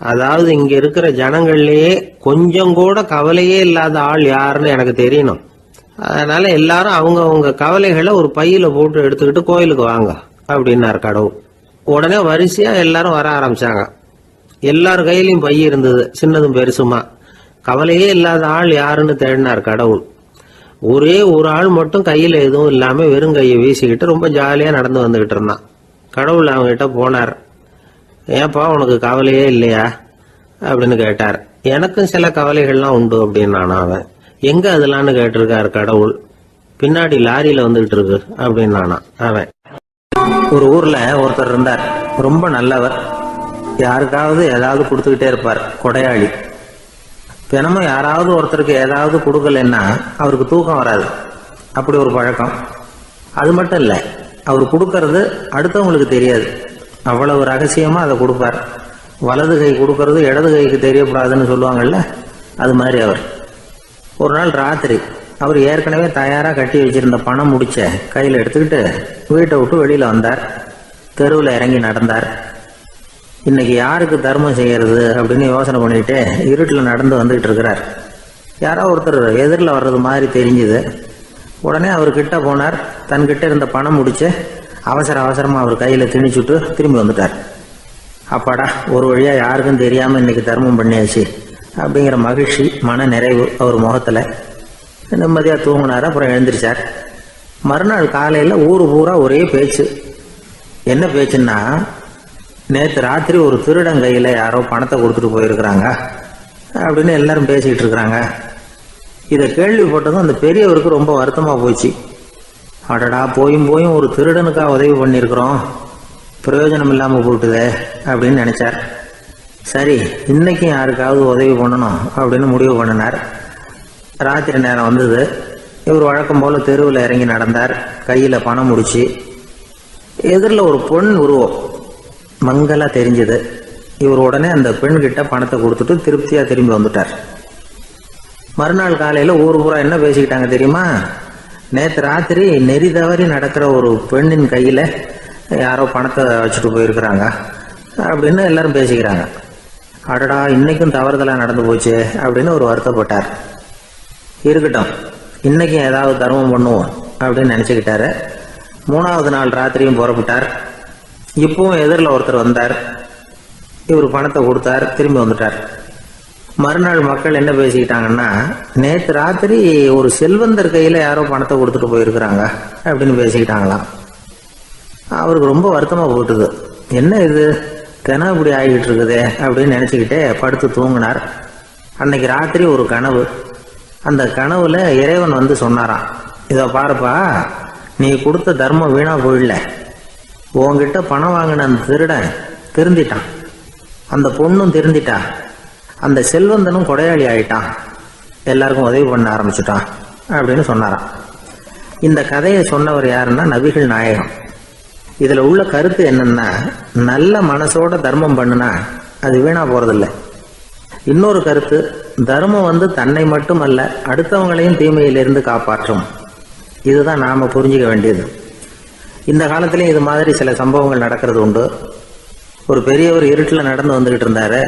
அதாவது இங்க இருக்கிற ஜனங்கள்லயே கொஞ்சம் கூட கவலையே இல்லாத ஆள் யாருன்னு எனக்கு தெரியணும். அதனால எல்லாரும் அவங்க கவலைகளை ஒரு பையில போட்டு எடுத்துக்கிட்டு கோயிலுக்கு வாங்க அப்படின்னாரு கடவுள். உடனே வரிசையா எல்லாரும் வர ஆரம்பிச்சாங்க. எல்லார் கையிலயும் பை இருந்தது, சின்னதும் பெருசுமா. கவலையே இல்லாத ஆள் யாருன்னு தேடினார் கடவுள். ஒரே ஒரு ஆள் மட்டும் கையில எதுவும் இல்லாம வெறும் கையை வீசிக்கிட்டு ரொம்ப ஜாலியா நடந்து வந்துகிட்டு இருந்தான். கடவுள் அவங்ககிட்ட போனார். ஏப்பா, உனக்கு கவலையே இல்லையா அப்படின்னு கேட்டார். எனக்கும் சில கவலைகள்லாம் உண்டு அப்படின்னு அவன். எங்க அதெல்லாம்னு கேட்டிருக்காரு கடவுள். பின்னாடி லாரியில வந்துகிட்டு இருக்கு அப்படின்னு அவன். ஒரு ஊர்ல ஒருத்தர் இருந்தார், ரொம்ப நல்லவர். யாருக்காவது ஏதாவது கொடுத்துக்கிட்டே இருப்பார், கொடையாளி. தினமும் யாராவது ஒருத்தருக்கு ஏதாவது கொடுக்கலன்னா அவருக்கு தூக்கம் வராது, அப்படி ஒரு பழக்கம். அது மட்டும் இல்ல, அவர் கொடுக்கறது அடுத்தவங்களுக்கு தெரியாது, அவ்வளவு ரகசியமா அதை கொடுப்பார். வலது கை கொடுக்கறது இடது கைக்கு தெரியக்கூடாதுன்னு சொல்லுவாங்கல்ல, அது மாதிரி அவர். ஒரு நாள் ராத்திரி அவர் ஏற்கனவே தயாரா கட்டி வச்சிருந்த பணம் முடிச்ச கையில எடுத்துக்கிட்டு வீட்டை விட்டு வெளியில வந்தார். தெருவில் இறங்கி நடந்தார். இன்னைக்கு யாருக்கு தர்மம் செய்யறது அப்படின்னு யோசனை பண்ணிட்டு இருட்டில் நடந்து வந்துகிட்டு இருக்கிறார். யாரோ ஒருத்தர் எதிரில் வர்றது மாதிரி தெரிஞ்சுது. உடனே அவர் கிட்ட போனார். தன்கிட்ட இருந்த பணம் முடிச்சு அவசரமா அவர் கையில திணிச்சுட்டு திரும்பி வந்துட்டார். அப்பாடா, ஒரு வழியா யாருக்கும் தெரியாம இன்னைக்கு தர்மம் பண்ணியாச்சு அப்படிங்கிற மகிழ்ச்சி, மன நிறைவு அவர் முகத்துல. நிம்மதியா தூங்கினார். அப்புறம் எழுந்திரிச்சார். மறுநாள் காலையில ஊரு பூரா ஒரே பேச்சு. என்ன பேச்சுன்னா, நேற்று ராத்திரி ஒரு திருடன் கையில யாரோ பணத்தை கொடுத்துட்டு போயிருக்கிறாங்க அப்படின்னு எல்லாரும் பேசிக்கிட்டு இருக்கிறாங்க. இதை கேள்விப்பட்டதும் அந்த பெரியவருக்கு ரொம்ப வருத்தமா போச்சு. அடடா, போயும் போயும் ஒரு திருடனுக்கா உதவி பண்ணியிருக்கிறோம், பிரயோஜனம் இல்லாமல் போட்டுதே அப்படின்னு நினைச்சார். சரி, இன்னைக்கும் யாருக்காவது உதவி பண்ணணும் அப்படின்னு முடிவு பண்ணினார். ராத்திரி நேரம் வந்தது. இவர் வழக்கம் போல தெருவில் இறங்கி நடந்தார். கையில் பணம் முடிச்சு. எதிரில் ஒரு பெண் உருவம் மங்கலாக தெரிஞ்சது. இவர் உடனே அந்த பெண்கிட்ட பணத்தை கொடுத்துட்டு திருப்தியாக திரும்பி வந்துட்டார். மறுநாள் காலையில் ஊர் பூரா என்ன பேசிக்கிட்டாங்க தெரியுமா? நேற்று ராத்திரி நெறி தவறி நடக்கிற ஒரு பெண்ணின் கையில் யாரோ பணத்தை வச்சுட்டு போயிருக்கிறாங்க அப்படின்னு எல்லாரும் பேசிக்கிறாங்க. அடடா, இன்னைக்கும் தவறுதலாக நடந்து போச்சு அப்படின்னு ஒரு வருத்தப்பட்டார். இருக்கட்டும், இன்னைக்கும் ஏதாவது தர்மம் பண்ணுவோம் அப்படின்னு நினச்சிக்கிட்டாரு. 3வது நாள் ராத்திரியும் புறப்பட்டார். இப்பவும் எதிரில் ஒருத்தர் வந்தார். இவர் பணத்தை கொடுத்தார், திரும்பி வந்துட்டார். மறுநாள் மக்கள் என்ன பேசிக்கிட்டாங்கன்னா, நேற்று ராத்திரி ஒரு செல்வந்தர் கையில் யாரோ பணத்தை கொடுத்துட்டு போயிருக்கிறாங்க அப்படின்னு பேசிக்கிட்டாங்களாம். அவருக்கு ரொம்ப வருத்தமாக போட்டுது. என்ன இது தினம் இப்படி ஆகிட்டு இருக்குதே அப்படின்னு நினச்சிக்கிட்டே படுத்து தூங்கினார். அன்னைக்கு ராத்திரி ஒரு கனவு. அந்த கனவுல இறைவன் வந்து சொன்னாராம், இதை பாருப்பா, நீ கொடுத்த தர்மம் வீணா போயிடல. உன்கிட்ட பணம் வாங்கின அந்த திருடன் திருந்திட்டான், அந்த பொண்ணும் திருந்திட்டா, அந்த செல்வந்தனும் கொடையாளி ஆயிட்டான், எல்லாருக்கும் உதவி பண்ண ஆரம்பிச்சுட்டான் அப்படின்னு சொன்னாராம். இந்த கதையை சொன்னவர் யாருன்னா நபிகள் நாயகம். இதுல உள்ள கருத்து என்னன்னா, நல்ல மனசோட தர்மம் பண்ணுனா அது வீணா போறதில்லை. இன்னொரு கருத்து, தர்மம் வந்து தன்னை மட்டுமல்ல அடுத்தவங்களையும் தீமையிலிருந்து காப்பாற்றும். இதுதான் நாம புரிஞ்சுக்க வேண்டியது. இந்த காலத்திலையும் இது மாதிரி சில சம்பவங்கள் நடக்கிறது உண்டு. ஒரு பெரியவர் இருட்டில் நடந்து வந்துகிட்டு இருந்தாரு.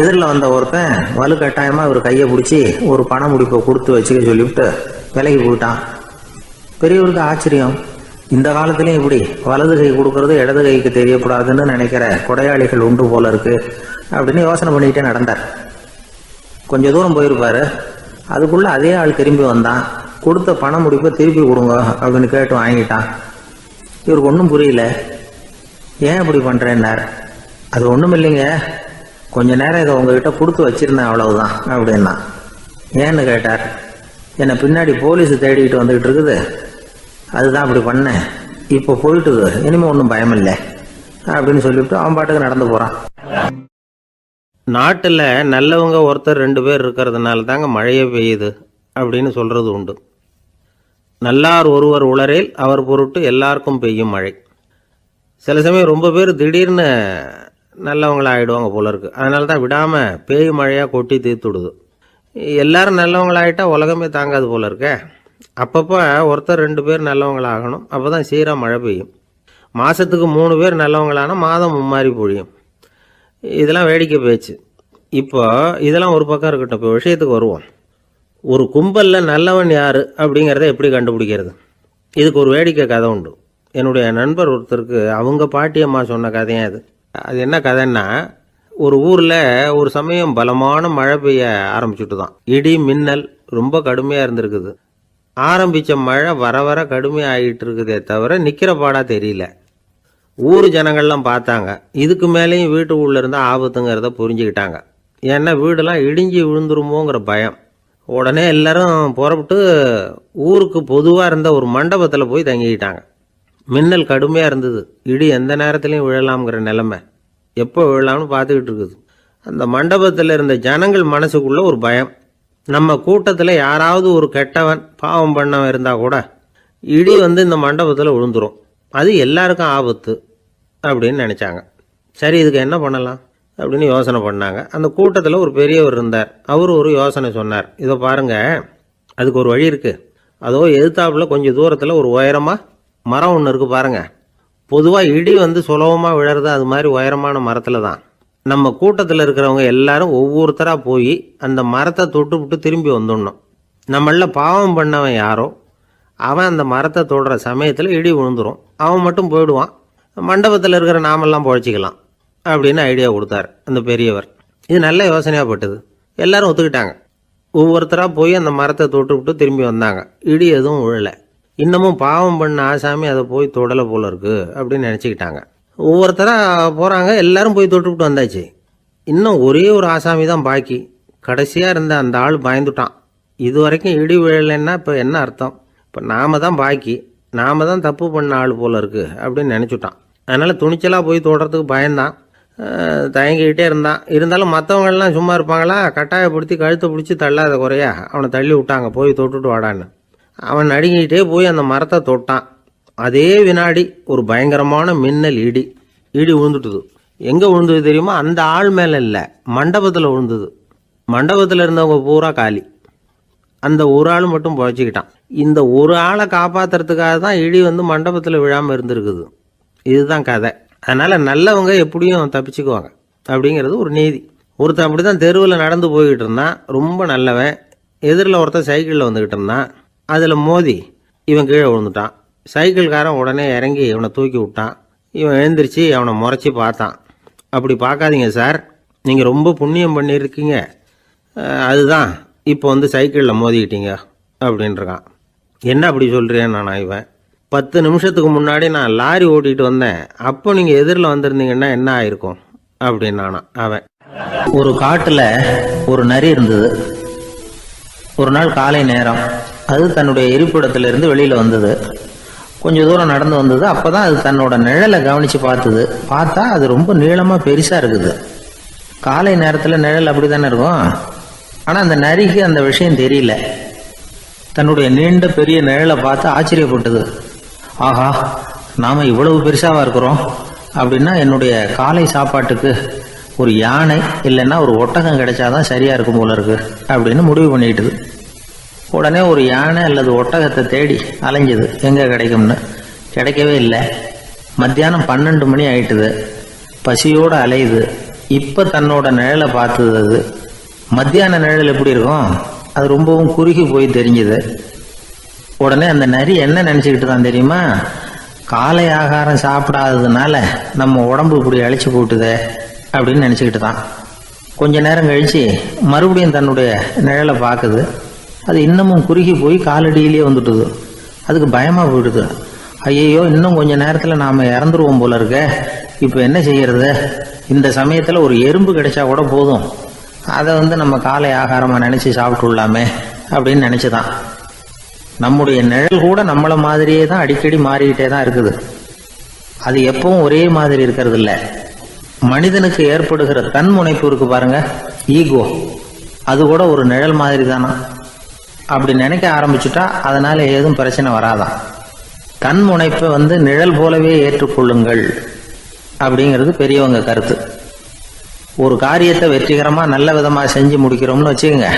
எதிரில் வந்த ஒருத்தன் வலுக்கட்டாயமா ஒரு கையை பிடிச்சி ஒரு பண முடிப்பை கொடுத்து வச்சுக்க சொல்லிவிட்டு விலகி போயிட்டான். பெரியவருக்கு ஆச்சரியம், இந்த காலத்திலையும் இப்படி வலது கை கொடுக்கறது இடது கைக்கு தெரியக்கூடாதுன்னு நினைக்கிற கொடையாளிகள் உண்டு போல இருக்கு அப்படின்னு யோசனை பண்ணிக்கிட்டே நடந்தார். கொஞ்சம் தூரம் போயிருப்பாரு. அதுக்குள்ள அதே ஆள் திரும்பி வந்தான். கொடுத்த பண முடிப்பை திருப்பி கொடுங்க அப்படின்னு கேட்டு வாங்கிட்டான். இவருக்கு ஒன்றும் புரியல. ஏன் இப்படி பண்றேன்னார். அது ஒன்றும் இல்லைங்க, கொஞ்ச நேரம் இதை உங்ககிட்ட கொடுத்து வச்சிருந்தேன், அவ்வளவுதான் அப்படின்னா. ஏன்னு கேட்டார். என்னை பின்னாடி போலீஸ் தேடிக்கிட்டு வந்துகிட்டு இருக்குது, அதுதான் அப்படி பண்ணேன், இப்போ போயிட்டுது, இனிமே ஒன்றும் பயம் இல்லை அப்படின்னு சொல்லிவிட்டு அவன் பாட்டுக்கு நடந்து போறான். நாட்டில் நல்லவங்க ஒருத்தர் 2 பேர் இருக்கிறதுனால தாங்க மழையே பெய்யுது அப்படின்னு சொல்றது உண்டு. நல்லார் ஒருவர் உளரேல் அவர் பொருட்டு எல்லாருக்கும் பெய்யும் மழை. சில சமயம் ரொம்ப பேர் திடீர்னு நல்லவங்களாகிடுவாங்க போல இருக்கு. அதனால தான் விடாமல் பேய் மழையாக கொட்டி தீர்த்துடுது. எல்லாரும் நல்லவங்களாகிட்டா உலகமே தாங்காது போல இருக்க. அப்பப்போ ஒருத்தர் 2 பேர் நல்லவங்களாகணும், அப்போ தான் சீராக மழை பெய்யும். மாதத்துக்கு 3 பேர் நல்லவங்களானா மாதம் மும்மாரி பொழியும். இதெல்லாம் வேடிக்கை பேச்சு. இப்போ இதெல்லாம் ஒரு பக்கம் இருக்கட்டும். இப்போ விஷயத்துக்கு வருவோம். ஒரு கும்பலில் நல்லவன் யார் அப்படிங்கிறத எப்படி கண்டுபிடிக்கிறது? இதுக்கு ஒரு வேடிக்கை கதை உண்டு. என்னுடைய நண்பர் ஒருத்தருக்கு அவங்க பாட்டியம்மா சொன்ன கதையும் அது. அது என்ன கதைன்னா, ஒரு ஊரில் ஒரு சமயம் பலமான மழை பெய்ய ஆரம்பிச்சுட்டு தான். இடி மின்னல் ரொம்ப கடுமையாக இருந்திருக்குது. ஆரம்பித்த மழை வர வர கடுமையாக ஆகிட்டு இருக்குதே தவிர நிற்கிற பாடாக தெரியல. ஊர் ஜனங்கள்லாம் பார்த்தாங்க. இதுக்கு மேலேயும் வீட்டு உள்ள இருந்தால் ஆபத்துங்கிறத புரிஞ்சுக்கிட்டாங்க. ஏன்னா வீடெல்லாம் இடிஞ்சி விழுந்துருமோங்கிற பயம். உடனே எல்லாரும் புறப்பட்டு ஊருக்கு பொதுவாக இருந்த ஒரு மண்டபத்தில் போய் தங்கிக்கிட்டாங்க. மின்னல் கடுமையாக இருந்தது. இடி எந்த நேரத்துலையும் விழலாம்ங்கிற நிலைமை. எப்போ விழலாம்னு பார்த்துக்கிட்டு இருக்குது. அந்த மண்டபத்தில் இருந்த ஜனங்கள் மனசுக்குள்ள ஒரு பயம். நம்ம கூட்டத்தில் யாராவது ஒரு கெட்டவன் பாவம் பண்ணவன் இருந்தால் கூட இடி வந்து இந்த மண்டபத்தில் விழுந்துரும், அது எல்லாருக்கும் ஆபத்து அப்படின்னு நினச்சாங்க. சரி, இதுக்கு என்ன பண்ணலாம் அப்படின்னு யோசனை பண்ணாங்க. அந்த கூட்டத்தில் ஒரு பெரியவர் இருந்தார். அவர் ஒரு யோசனை சொன்னார். இதை பாருங்க, அதுக்கு ஒரு வழி இருக்குது. அதோ எதிர்த்தாப்புல கொஞ்சம் தூரத்தில் ஒரு உயரமாக மரம் ஒன்று இருக்குது பாருங்க. பொதுவாக இடி வந்து சுலபமாக விழறது அது மாதிரி உயரமான மரத்தில் தான். நம்ம கூட்டத்தில் இருக்கிறவங்க எல்லாரும் ஒவ்வொருத்தராக போய் அந்த மரத்தை தொட்டு விட்டு திரும்பி வந்துடணும். நம்மள பாவம் பண்ணவன் யாரோ அவன் அந்த மரத்தை தொடுற சமயத்தில் இடி விழுந்துடும், அவன் மட்டும் போயிடுவான், மண்டபத்தில் இருக்கிற நாமெல்லாம் பொழைச்சிக்கலாம் அப்படின்னு ஐடியா கொடுத்தார் அந்த பெரியவர். இது நல்ல யோசனையாக பட்டது. எல்லாரும் ஒத்துக்கிட்டாங்க. ஒவ்வொருத்தராக போய் அந்த மரத்தை தொட்டு விட்டு திரும்பி வந்தாங்க. இடி எதுவும் விழலை. இன்னமும் பாவம் பண்ண ஆசாமி அதை போய் தொடலை போல இருக்கு அப்படின்னு நினச்சிக்கிட்டாங்க. ஒவ்வொருத்தராக போகிறாங்க. எல்லாரும் போய் தொட்டுவிட்டு வந்தாச்சு. இன்னும் ஒரே ஒரு ஆசாமி தான் பாக்கி. கடைசியாக இருந்த அந்த ஆள் பயந்துட்டான். இது வரைக்கும் இடி விழலைன்னா இப்போ என்ன அர்த்தம்? இப்போ நாம தான் பாக்கி, நாம தான் தப்பு பண்ண ஆள் போல இருக்கு அப்படின்னு நினச்சிட்டான். அதனால் துணிச்சலாக போய் தொடுறதுக்கு பயந்தான், தயங்கிக்கிட்டே இருந்தான். இருந்தாலும் மற்றவங்கள்லாம் சும்மா இருப்பாங்களா, கட்டாயப்படுத்தி கழுத்தை பிடிச்சி தள்ளாத குறையா அவனை தள்ளி விட்டாங்க, போய் தொட்டுட்டு வாடான்னு. அவன் நடுங்கிக்கிட்டே போய் அந்த மரத்தை தொட்டான். அதே வினாடி ஒரு பயங்கரமான மின்னல் இடி விழுந்துட்டுது. எங்கே விழுந்தது தெரியுமா? அந்த ஆள் மேலே இல்லை, மண்டபத்தில் விழுந்தது. மண்டபத்தில் இருந்தவங்க பூரா காலி. அந்த ஒரு ஆள் மட்டும் புழைச்சிக்கிட்டான். இந்த ஒரு ஆளை காப்பாற்றுறதுக்காக தான் இடி வந்து மண்டபத்தில் விழாமல் இருந்திருக்குது. இதுதான் கதை. அதனால் நல்லவங்க எப்படியும் தப்பிச்சுக்குவாங்க அப்படிங்கிறது ஒரு நீதி. ஒருத்தன் அப்படி தான் தெருவில் நடந்து போய்கிட்டு இருந்தான், ரொம்ப நல்லவன். எதிரில் ஒருத்தன் சைக்கிளில் வந்துக்கிட்டு இருந்தான். அதில் மோதி இவன் கீழே விழுந்துட்டான். சைக்கிள்காரன் உடனே இறங்கி இவனை தூக்கி விட்டான். இவன் எழுந்திரிச்சு அவனை முறைச்சி பார்த்தான். அப்படி பார்க்காதீங்க சார், நீங்கள் ரொம்ப புண்ணியம் பண்ணியிருக்கீங்க, அதுதான் இப்போ வந்து சைக்கிளில் மோதிக்கிட்டீங்க அப்படின்றான். என்ன அப்படி சொல்கிறேன் நானா? இவன் 10 நிமிஷத்துக்கு முன்னாடி நான் லாரி ஓட்டிகிட்டு வந்தேன், அப்போ நீங்கள் எதிரில் வந்திருந்தீங்கன்னா என்ன ஆயிருக்கும் அப்படின்னானா அவன். ஒரு காட்டில் ஒரு நரி இருந்தது. ஒரு நாள் காலை நேரம் அது தன்னுடைய இருப்பிடத்திலிருந்து வெளியில் வந்தது. கொஞ்சம் தூரம் நடந்து வந்தது. அப்போ தான் அது தன்னோட நிழலை கவனித்து பார்த்தா அது ரொம்ப நீளமாக பெருசாக இருக்குது. காலை நேரத்தில் நிழல் அப்படி தானே இருக்கும். ஆனால் அந்த நரிக்கு அந்த விஷயம் தெரியல. தன்னுடைய நீண்ட பெரிய நிழலை பார்த்து ஆச்சரியப்பட்டது. ஆஹா, நாம் இவ்வளவு பெருசாக இருக்கிறோம் அப்படின்னா என்னுடைய காலை சாப்பாட்டுக்கு ஒரு யானை இல்லைன்னா ஒரு ஒட்டகம் கிடைச்சாதான் சரியாக இருக்கும் போல இருக்கு அப்படின்னு முடிவு பண்ணிக்கிட்டுது. உடனே ஒரு யானை அல்லது ஒட்டகத்தை தேடி அலைஞ்சது, எங்கே கிடைக்கும்னு. கிடைக்கவே இல்லை. மத்தியானம் 12 மணி ஆயிட்டுது. பசியோடு அலையுது. இப்போ தன்னோட நிழலை பார்த்தது. அது மத்தியான நிழல் எப்படி இருக்கும்? அது ரொம்பவும் குறுகி போய் தெரிஞ்சுது. உடனே அந்த நரி என்ன நினச்சிக்கிட்டு தான் தெரியுமா? காலை ஆகாரம் சாப்பிடாததுனால நம்ம உடம்பு இப்படி அழிச்சு போட்டுதே அப்படின்னு நினச்சிக்கிட்டு தான். கொஞ்ச நேரம் கழித்து மறுபடியும் தன்னுடைய நிழலை பார்க்குது. அது இன்னமும் குறுகி போய் காலடியிலேயே வந்துட்டுது. அதுக்கு பயமாக போயிடுது. ஐயையோ, இன்னும் கொஞ்ச நேரத்தில் நாம் இறந்துருவோம் போல இருக்க, இப்போ என்ன செய்யறது? இந்த சமயத்தில் ஒரு எறும்பு கிடைச்சா கூட போதும், அதை வந்து நம்ம காலை ஆகாரமாக நினச்சி சாப்பிட்டுள்ளாமே அப்படின்னு நினச்சிதான். நம்முடைய நிழல் கூட நம்மளை மாதிரியே தான் அடிக்கடி மாறிக்கிட்டே தான் இருக்குது. அது எப்பவும் ஒரே மாதிரி இருக்கிறது இல்லை. மனிதனுக்கு ஏற்படுகிற தன்முனைப்பு இருக்கு பாருங்க, ஈகோ, அது கூட ஒரு நிழல் மாதிரி தானா. அப்படி நினைக்க ஆரம்பிச்சுட்டா அதனால ஏதும் பிரச்சனை வராதான். தன்முனைப்பை வந்து நிழல் போலவே ஏற்றுக்கொள்ளுங்கள் அப்படிங்கிறது பெரியவங்க கருத்து. ஒரு காரியத்தை வெற்றிகரமாக நல்ல விதமாக செஞ்சு முடிக்கிறோம்னு வச்சுக்கோங்க,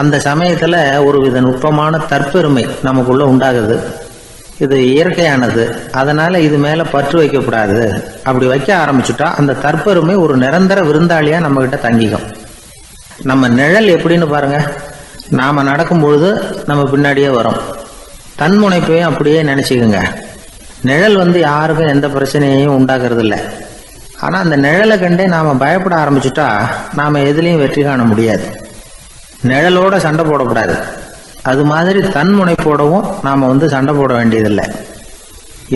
அந்த சமயத்தில் ஒரு வித நுட்பமான தற்பெருமை நமக்குள்ள உண்டாகுது. இது இயற்கையானது, அதனால இது மேலே பற்று வைக்கக்கூடாது. அப்படி வைக்க ஆரம்பிச்சுட்டா அந்த தற்பெருமை ஒரு நிரந்தர விருந்தாளியாக நம்மகிட்ட தங்கிக்கும். நம்ம நிழல் எப்படின்னு பாருங்க, நாம நடக்கும் பொழுது நம்ம பின்னாடியே வரும். தன்முனைப்பையும் அப்படியே நினைச்சுக்குங்க. நிழல் வந்து யாருக்கும் எந்த பிரச்சனையையும் உண்டாக்குறது இல்லை. ஆனால் அந்த நிழலை கண்டே நாம் பயப்பட ஆரம்பிச்சுட்டா நாம் எதுலேயும் வெற்றி காண முடியாது. நிழலோட சண்டை போடக்கூடாது. அது மாதிரி தன்முனைப்போடவும் நாம் வந்து சண்டை போட வேண்டியதில்லை.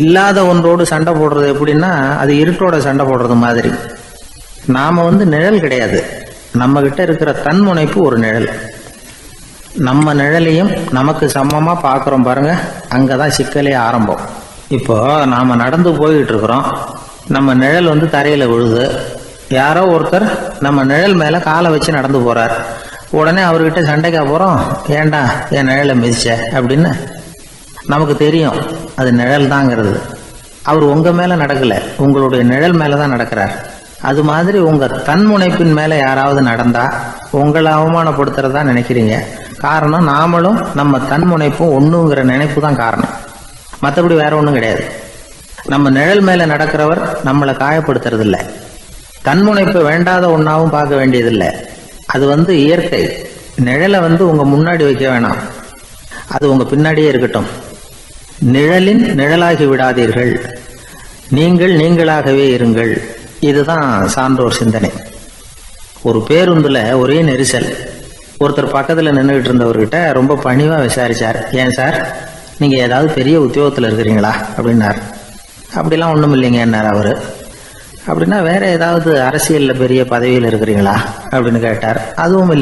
இல்லாத ஒன்றோடு சண்டை போடுறது எப்படின்னா, அது இருட்டோட சண்டை போடுறது மாதிரி. நாம் வந்து நிழல் கிடையாது, நம்ம கிட்ட இருக்கிற தன்முனைப்பு ஒரு நிழல். நம்ம நிழலையும் நமக்கு சமமாக பார்க்குறோம் பாருங்க, அங்கே தான் சிக்கலே ஆரம்பம். இப்போ நாம் நடந்து போய்கிட்டு இருக்கிறோம், நம்ம நிழல் வந்து தரையில் விழுது. யாரோ ஒருத்தர் நம்ம நிழல் மேலே காலை வச்சு நடந்து போகிறார். உடனே அவர்கிட்ட சண்டைக்கா போகிறோம், ஏண்டா என் நிழலை மிதிச்ச அப்படின்னு. நமக்கு தெரியும் அது நிழல் தாங்கிறது. அவர் உங்கள் மேலே நடக்கலை, உங்களுடைய நிழல் மேலே தான் நடக்கிறார். அது மாதிரி உங்கள் தன்முனைப்பின் மேலே யாராவது நடந்தால் உங்களை அவமானப்படுத்துறதா நினைக்கிறீங்க. காரணம், நாமளும் நம்ம தன்முனைப்பும் ஒன்றுங்கிற நினைப்பு தான் காரணம், மற்றபடி வேற ஒன்றும் கிடையாது. நம்ம நிழல் மேலே நடக்கிறவர் நம்மளை காயப்படுத்துறதில்லை. தன்முனைப்பை வேண்டாத ஒன்றாவும் பார்க்க வேண்டியதில்லை. அது வந்து இயற்கை. நிழலை வந்து உங்கள் முன்னாடி வைக்க வேணாம், அது உங்கள் பின்னாடியே இருக்கட்டும். நிழலின் நிழலாகி விடாதீர்கள், நீங்கள் நீங்களாகவே இருங்கள். இதுதான் சான்றோர் சிந்தனை. ஒரு பேருந்தில் ஒரே நெரிசல். ஒருத்தர் பக்கத்தில் நின்றுகிட்டு இருந்தவர்கிட்ட ரொம்ப பணிவாக விசாரிச்சார், ஏன் சார் நீங்கள் ஏதாவது பெரிய உத்தியோகத்தில் இருக்கிறீங்களா அப்படின்னார். அப்படிலாம் ஒன்றும் இல்லைங்க என்னார் அவர். அப்படின்னா வேற ஏதாவது அரசியலில் பெரிய பதவியில் இருக்கிறீங்களா அப்படின்னு கேட்டார். அதுவும் இல்லை.